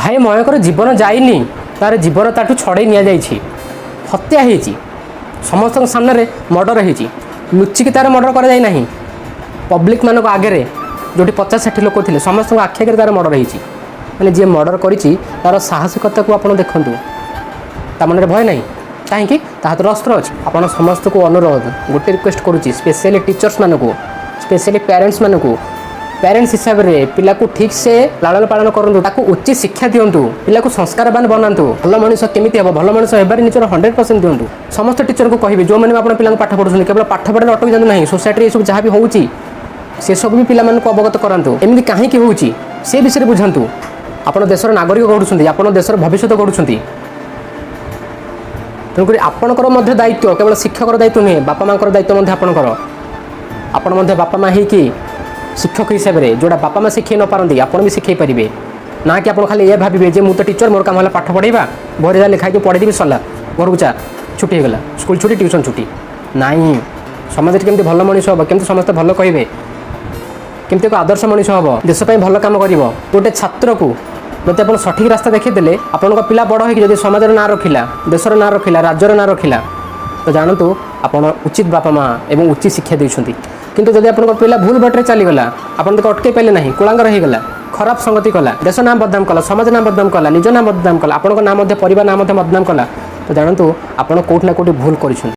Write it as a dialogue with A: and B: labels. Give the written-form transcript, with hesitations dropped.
A: ଭାଇ ମୟଙ୍କର ଜୀବନ ଯାଇନି, ତାର ଜୀବନ ତାଠୁ ଛଡ଼େଇ ନିଆଯାଇଛି। ହତ୍ୟା ହେଇଛି, ସମସ୍ତଙ୍କ ସାମ୍ନାରେ ମର୍ଡ଼ର ହେଇଛି। ଲୁଚିକି ତାର ମର୍ଡ଼ର କରାଯାଇ ନାହିଁ। ପବ୍ଲିକ୍ ମାନଙ୍କ ଆଗରେ ଯେଉଁଠି 50-60 ଲୋକ ଥିଲେ ସମସ୍ତଙ୍କ ଆଖି ଆଗରେ ତାର ମର୍ଡ଼ର ହେଇଛି। ମାନେ ଯିଏ ମର୍ଡ଼ର କରିଛି ତାର ସାହସିକତାକୁ ଆପଣ ଦେଖନ୍ତୁ, ତା ମନରେ ଭୟ ନାହିଁ। କାହିଁକି? ତା ହାତରେ ଅସ୍ତ୍ର ଅଛି। ଆପଣ ସମସ୍ତଙ୍କୁ ଅନୁରୋଧ, ଗୋଟେ ରିକ୍ୱେଷ୍ଟ କରୁଛି, ସ୍ପେଶିଆଲି ଟିଚର୍ସ ମାନଙ୍କୁ, ସ୍ପେଶିଆଲି ପ୍ୟାରେଣ୍ଟସ୍ ମାନଙ୍କୁ, ପ୍ୟାରେଣ୍ଟସ୍ ହିସାବରେ ପିଲାକୁ ଠିକ୍ ସେ ଲାଳନ ପାଳନ କରନ୍ତୁ, ତାକୁ ଉଚିତ ଶିକ୍ଷା ଦିଅନ୍ତୁ, ପିଲାକୁ ସଂସ୍କାରବାନ ବନାନ୍ତୁ। ଭଲ ମଣିଷ କେମିତି ହେବ, ଭଲ ମଣିଷ ହେବାରେ ନିଜର 100% ଦିଅନ୍ତୁ। ସମସ୍ତ ଟିଚରଙ୍କୁ କହିବି, ଯେଉଁମାନେ ବି ଆପଣ ପିଲାଙ୍କୁ ପାଠ ପଢ଼ୁଛନ୍ତି, କେବଳ ପାଠ ପଢ଼ାରେ ଅଟକି ଯାଆନ୍ତୁ ନାହିଁ। ସୋସାଇଟିରେ ଏସବୁ ଯାହା ବି ହେଉଛି ସେସବୁ ବି ପିଲାମାନଙ୍କୁ ଅବଗତ କରାନ୍ତୁ। ଏମିତି କାହିଁକି ହେଉଛି ସେ ବିଷୟରେ ବୁଝାନ୍ତୁ। ଆପଣ ଦେଶର ନାଗରିକ ଗଢ଼ୁଛନ୍ତି, ଆପଣ ଦେଶର ଭବିଷ୍ୟତ ଗଢ଼ୁଛନ୍ତି। ତେଣୁକରି ଆପଣଙ୍କର ମଧ୍ୟ ଦାୟିତ୍ୱ, କେବଳ ଶିକ୍ଷକର ଦାୟିତ୍ୱ ନୁହେଁ, ବାପା ମାଙ୍କର ଦାୟିତ୍ୱ ମଧ୍ୟ ଆପଣଙ୍କର। ଆପଣ ମଧ୍ୟ ବାପା ମା ହେଇକି ଶିକ୍ଷକ ହିସାବରେ ଯେଉଁଟା ବାପା ମା ଶିଖାଇ ନ ପାରନ୍ତି ଆପଣ ବି ଶିଖାଇ ପାରିବେ। ନା କି ଆପଣ ଖାଲି ଏହା ଭାବିବେ ଯେ ମୁଁ ତ ଟିଚର, ମୋର କାମ ହେଲା ପାଠ ପଢ଼ାଇବା, ବହିରେ ଯାହା ଲେଖା ହେଇକି ପଢ଼େଇଦେବି, ସରିଲା, ଘରକୁ ଚା, ଛୁଟି ହେଇଗଲା, ସ୍କୁଲ ଛୁଟି, ଟ୍ୟୁସନ୍ ଛୁଟି। ନାଇଁ, ସମାଜରେ କେମିତି ଭଲ ମଣିଷ ହେବ, କେମିତି ସମସ୍ତେ ଭଲ କହିବେ, କେମିତି ଏକ ଆଦର୍ଶ ମଣିଷ ହେବ, ଦେଶ ପାଇଁ ଭଲ କାମ କରିବ। ଗୋଟେ ଛାତ୍ରକୁ ଯଦି ଆପଣ ସଠିକ୍ ରାସ୍ତା ଦେଖାଇଦେଲେ, ଆପଣଙ୍କ ପିଲା ବଡ଼ ହୋଇକି ଯଦି ସମାଜର ନାଁ ରଖିଲା, ଦେଶର ନାଁ ରଖିଲା, ରାଜ୍ୟର ନାଁ ରଖିଲା, ତ ଜାଣନ୍ତୁ ଆପଣ ଉଚିତ ବାପା ମା ଏବଂ ଉଚିତ ଶିକ୍ଷା ଦେଇଛନ୍ତି। କିନ୍ତୁ ଯଦି ଆପଣଙ୍କ ପିଲା ଭୁଲ ବାଟରେ ଚାଲିଗଲା, ଆପଣ ତାକୁ ଅଟକାଇ ପାରିଲେ ନାହିଁ, କୁଳାଙ୍ଗର ହେଇଗଲା, ଖରାପ ସଂଗତି କଲା, ଦେଶ ନାଁ ବଦନାମ କଲା, ସମାଜ ନାଁ ବଦନାମ କଲା, ନିଜ ନାଁ ବଦନାମ କଲା, ଆପଣଙ୍କ ନାଁ ମଧ୍ୟ ପରିବାର ନାଁ ମଧ୍ୟ ବଦନାମ କଲା, ତ ଜାଣନ୍ତୁ ଆପଣ କେଉଁଠି ନା କେଉଁଠି ଭୁଲ କରିଛନ୍ତି।